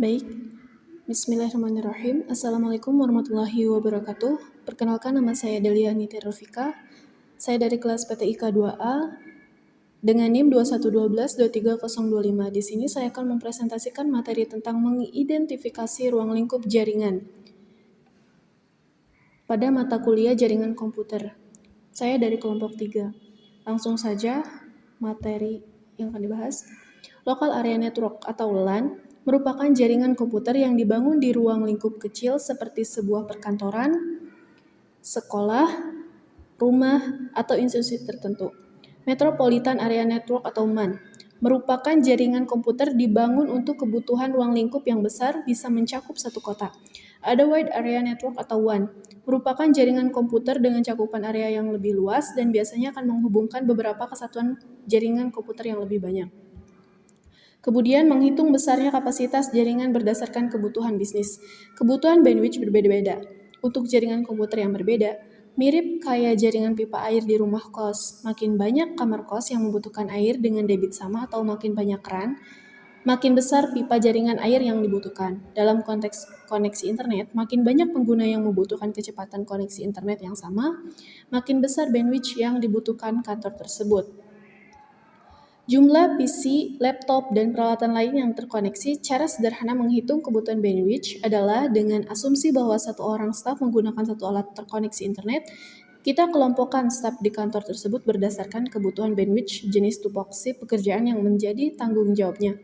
Baik, bismillahirrahmanirrahim. Assalamualaikum warahmatullahi wabarakatuh. Perkenalkan, nama saya Delia Nitya Rofika. Saya dari kelas PTIK 2A dengan NIM 2112-23025. Di sini saya akan mempresentasikan materi tentang mengidentifikasi ruang lingkup jaringan pada mata kuliah jaringan komputer. Saya dari kelompok 3. Langsung saja materi yang akan dibahas. Local Area Network atau LAN merupakan jaringan komputer yang dibangun di ruang lingkup kecil seperti sebuah perkantoran, sekolah, rumah, atau institusi tertentu. Metropolitan Area Network atau MAN merupakan jaringan komputer dibangun untuk kebutuhan ruang lingkup yang besar, bisa mencakup satu kota. Ada Wide Area Network atau WAN merupakan jaringan komputer dengan cakupan area yang lebih luas dan biasanya akan menghubungkan beberapa kesatuan jaringan komputer yang lebih banyak. Kemudian menghitung besarnya kapasitas jaringan berdasarkan kebutuhan bisnis. Kebutuhan bandwidth berbeda-beda. Untuk jaringan komputer yang berbeda, mirip kayak jaringan pipa air di rumah kos. Makin banyak kamar kos yang membutuhkan air dengan debit sama atau makin banyak keran, makin besar pipa jaringan air yang dibutuhkan. Dalam konteks koneksi internet, makin banyak pengguna yang membutuhkan kecepatan koneksi internet yang sama, makin besar bandwidth yang dibutuhkan kantor tersebut. Jumlah PC, laptop, dan peralatan lain yang terkoneksi. Cara sederhana menghitung kebutuhan bandwidth adalah dengan asumsi bahwa satu orang staf menggunakan satu alat terkoneksi internet. Kita kelompokkan staf di kantor tersebut berdasarkan kebutuhan bandwidth jenis tupoksi pekerjaan yang menjadi tanggung jawabnya.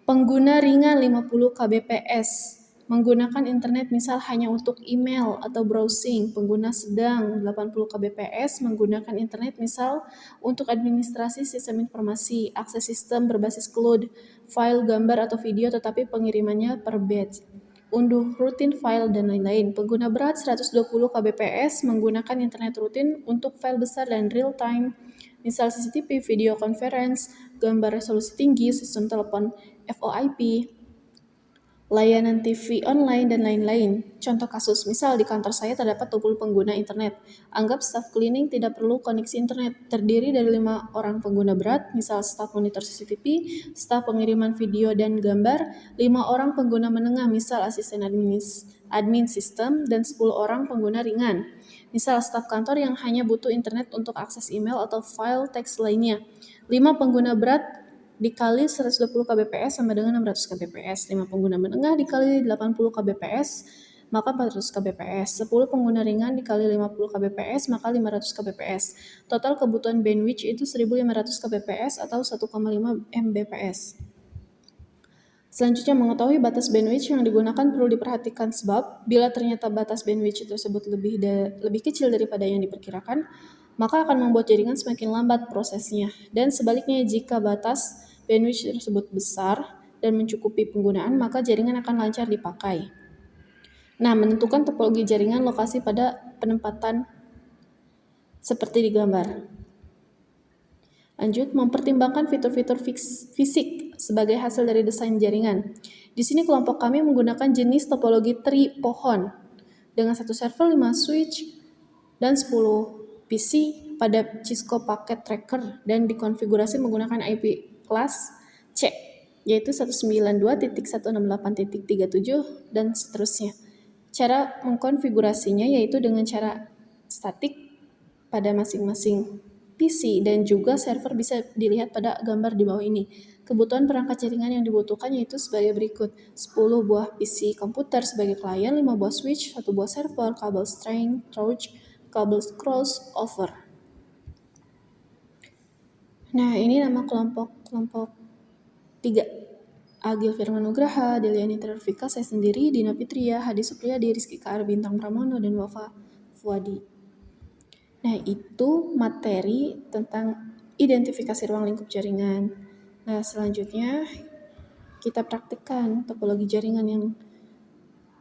Pengguna ringan 50 kbps menggunakan internet misal hanya untuk email atau browsing. Pengguna sedang 80 kbps menggunakan internet misal untuk administrasi sistem informasi, akses sistem berbasis cloud, file gambar atau video tetapi pengirimannya per batch, unduh rutin file, dan lain-lain. Pengguna berat 120 kbps menggunakan internet rutin untuk file besar dan real time, misal CCTV, video conference, gambar resolusi tinggi, sistem telepon VoIP, layanan TV online, dan lain-lain. Contoh kasus, misal di kantor saya terdapat 20 pengguna internet. Anggap staf cleaning tidak perlu koneksi internet, terdiri dari 5 orang pengguna berat, misal staf monitor CCTV, staf pengiriman video dan gambar, 5 orang pengguna menengah, misal asisten admin sistem, dan 10 orang pengguna ringan, misal staf kantor yang hanya butuh internet untuk akses email atau file teks lainnya. 5 pengguna berat dikali 120 kbps sama dengan 600 kbps. 5 pengguna menengah dikali 80 kbps maka 400 kbps. 10 pengguna ringan dikali 50 kbps maka 500 kbps. Total kebutuhan bandwidth itu 1500 kbps atau 1,5 mbps. Selanjutnya, mengetahui batas bandwidth yang digunakan perlu diperhatikan sebab bila ternyata batas bandwidth tersebut lebih kecil daripada yang diperkirakan, maka akan membuat jaringan semakin lambat prosesnya. Dan sebaliknya, jika batas bandwidth tersebut besar dan mencukupi penggunaan, maka jaringan akan lancar dipakai. Nah, menentukan topologi jaringan lokasi pada penempatan seperti di gambar. Lanjut, mempertimbangkan fitur-fitur fisik sebagai hasil dari desain jaringan. Di sini kelompok kami menggunakan jenis topologi tree pohon dengan 1 server, 5 switch, dan 10 PC pada Cisco Packet Tracker dan dikonfigurasi menggunakan IP kelas C, yaitu 192.168.37 dan seterusnya. Cara mengkonfigurasinya yaitu dengan cara statik pada masing-masing PC dan juga server bisa dilihat pada gambar di bawah ini. Kebutuhan perangkat jaringan yang dibutuhkan yaitu sebagai berikut: 10 buah PC komputer sebagai klien, 5 buah switch, 1 buah server, kabel string, torch, kabel crossover. Nah, ini nama kelompok 3. Agil Firman Nugraha, Delia Nitya Rofika, saya sendiri, Dina Fitria, Hadi Supriyadi, Rizky K.R. Bintang Pramono, dan Wafa Fuadi. Nah, itu materi tentang identifikasi ruang lingkup jaringan. Nah, selanjutnya kita praktikkan topologi jaringan yang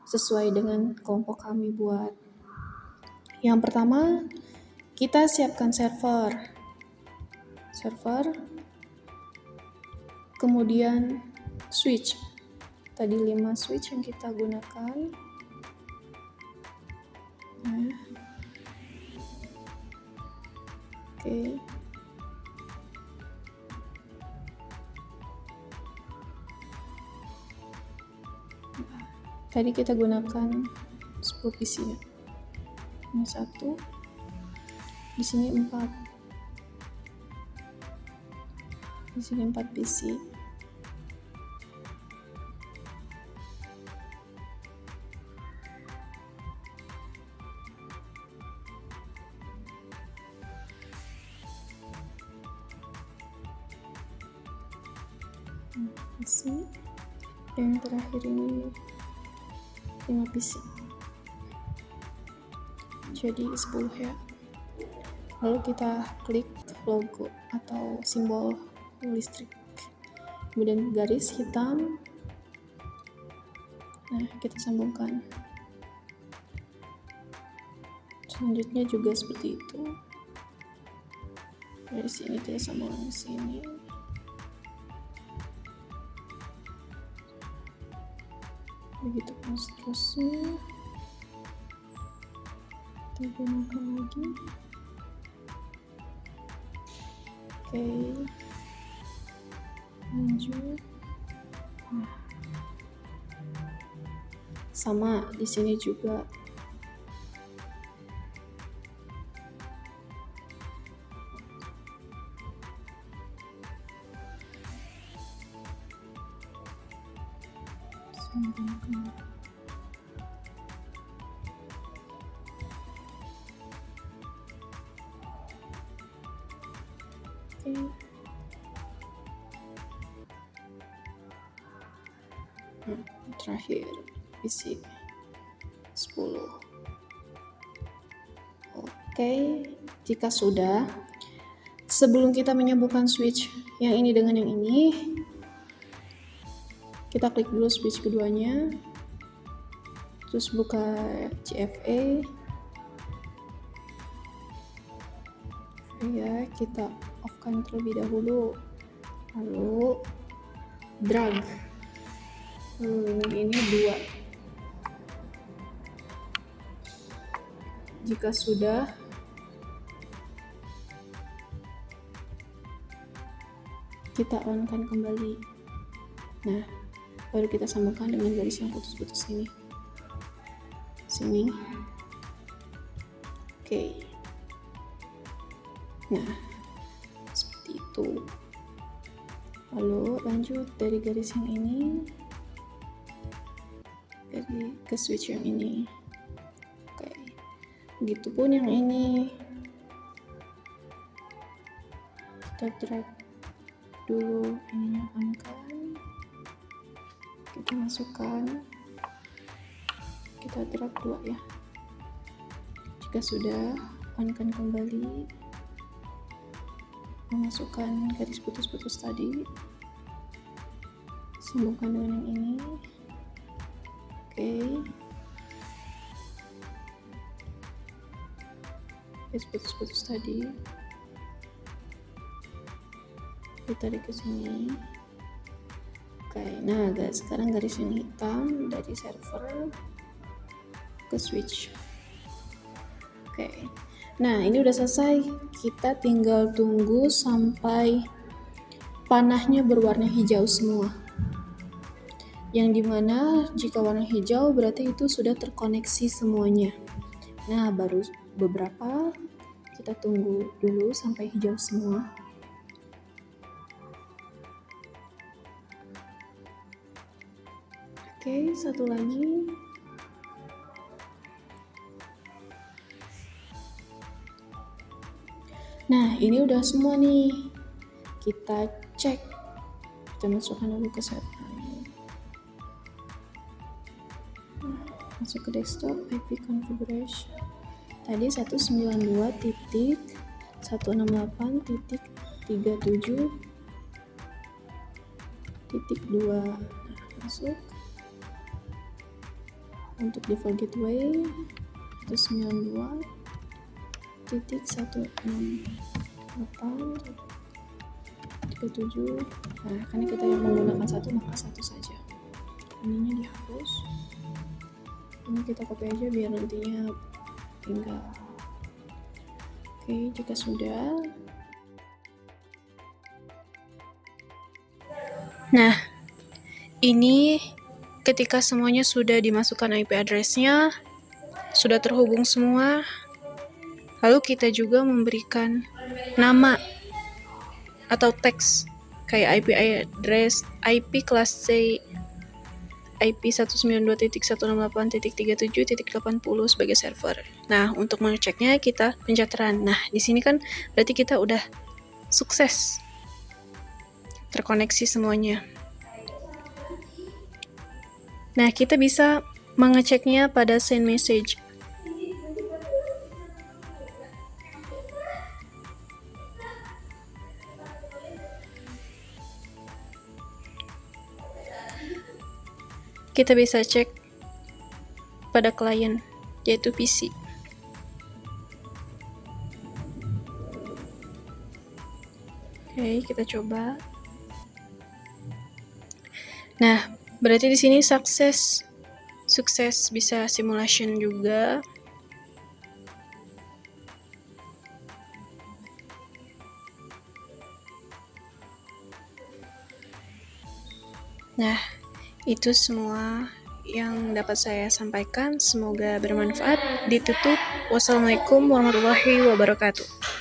sesuai dengan kelompok kami buat. Yang pertama, kita siapkan server, kemudian switch. Tadi 5 switch yang kita gunakan. Nah, oke. Tadi kita gunakan 10 PC ya. Ini 1, di sini 4. Di sini 4 PC. PC. Yang terakhir ini 5 PC. Jadi 10 ya. Lalu kita klik logo atau simbol listrik. Kemudian garis hitam. Nah, kita sambungkan. Selanjutnya juga seperti itu. Dari sini kita sambungkan ke sini. Begitu pun seterusnya. Kita gunakan lagi. Oke. Lanjut. Nah. Sama di sini juga. Sambungkan. Oke. Nah, terakhir isi 10. Oke, jika sudah, sebelum kita menyambungkan switch yang ini dengan yang ini, kita klik dulu switch keduanya, terus buka CFA. Ya, kita off-kan terlebih dahulu, lalu drag. Ini 2. Jika sudah, kita on-kan kembali. Nah, baru kita sambungkan dengan garis yang putus-putus ini. Sini. Oke. Nah, seperti itu. Lalu lanjut dari garis yang ini ke switch yang ini. Oke. Begitupun yang ini. Kita drag dulu ininya on-kan. Kita masukkan. Kita drag 2 ya. Jika sudah, on-kan kembali. Memasukkan garis putus-putus tadi, sambungkan dengan yang ini. Oke, garis putus-putus tadi ditarik ke sini. Oke, nah sekarang garis yang hitam dari server ke switch. Oke. Nah, ini udah selesai. Kita tinggal tunggu sampai panahnya berwarna hijau semua. Yang dimana jika warna hijau berarti itu sudah terkoneksi semuanya. Nah, baru beberapa kita tunggu dulu sampai hijau semua. Oke, satu lagi. Nah, ini udah semua nih. Kita cek. Kita masukkan dulu ke set. Masuk ke desktop, IP configuration. Tadi 192.168.37.2. Nah, masuk. Untuk default gateway 192.168.37. Nah, karena kita yang menggunakan 1 maka 1 saja. Ininya dihapus. Ini kita copy aja biar nantinya tinggal. Oke, jika sudah. Nah, ini ketika semuanya sudah dimasukkan IP address-nya, sudah terhubung semua, lalu kita juga memberikan nama atau teks kayak IP address, IP kelas C, IP 192.168.37.80 sebagai server. Nah, untuk mengeceknya kita pencet run. Nah, di sini kan berarti kita udah sukses terkoneksi semuanya. Nah, kita bisa mengeceknya pada send message. Kita bisa cek pada klien, yaitu PC. Oke, kita coba. Nah, berarti di sini sukses bisa simulation juga. Nah, itu semua yang dapat saya sampaikan. Semoga bermanfaat. Ditutup. Wassalamualaikum warahmatullahi wabarakatuh.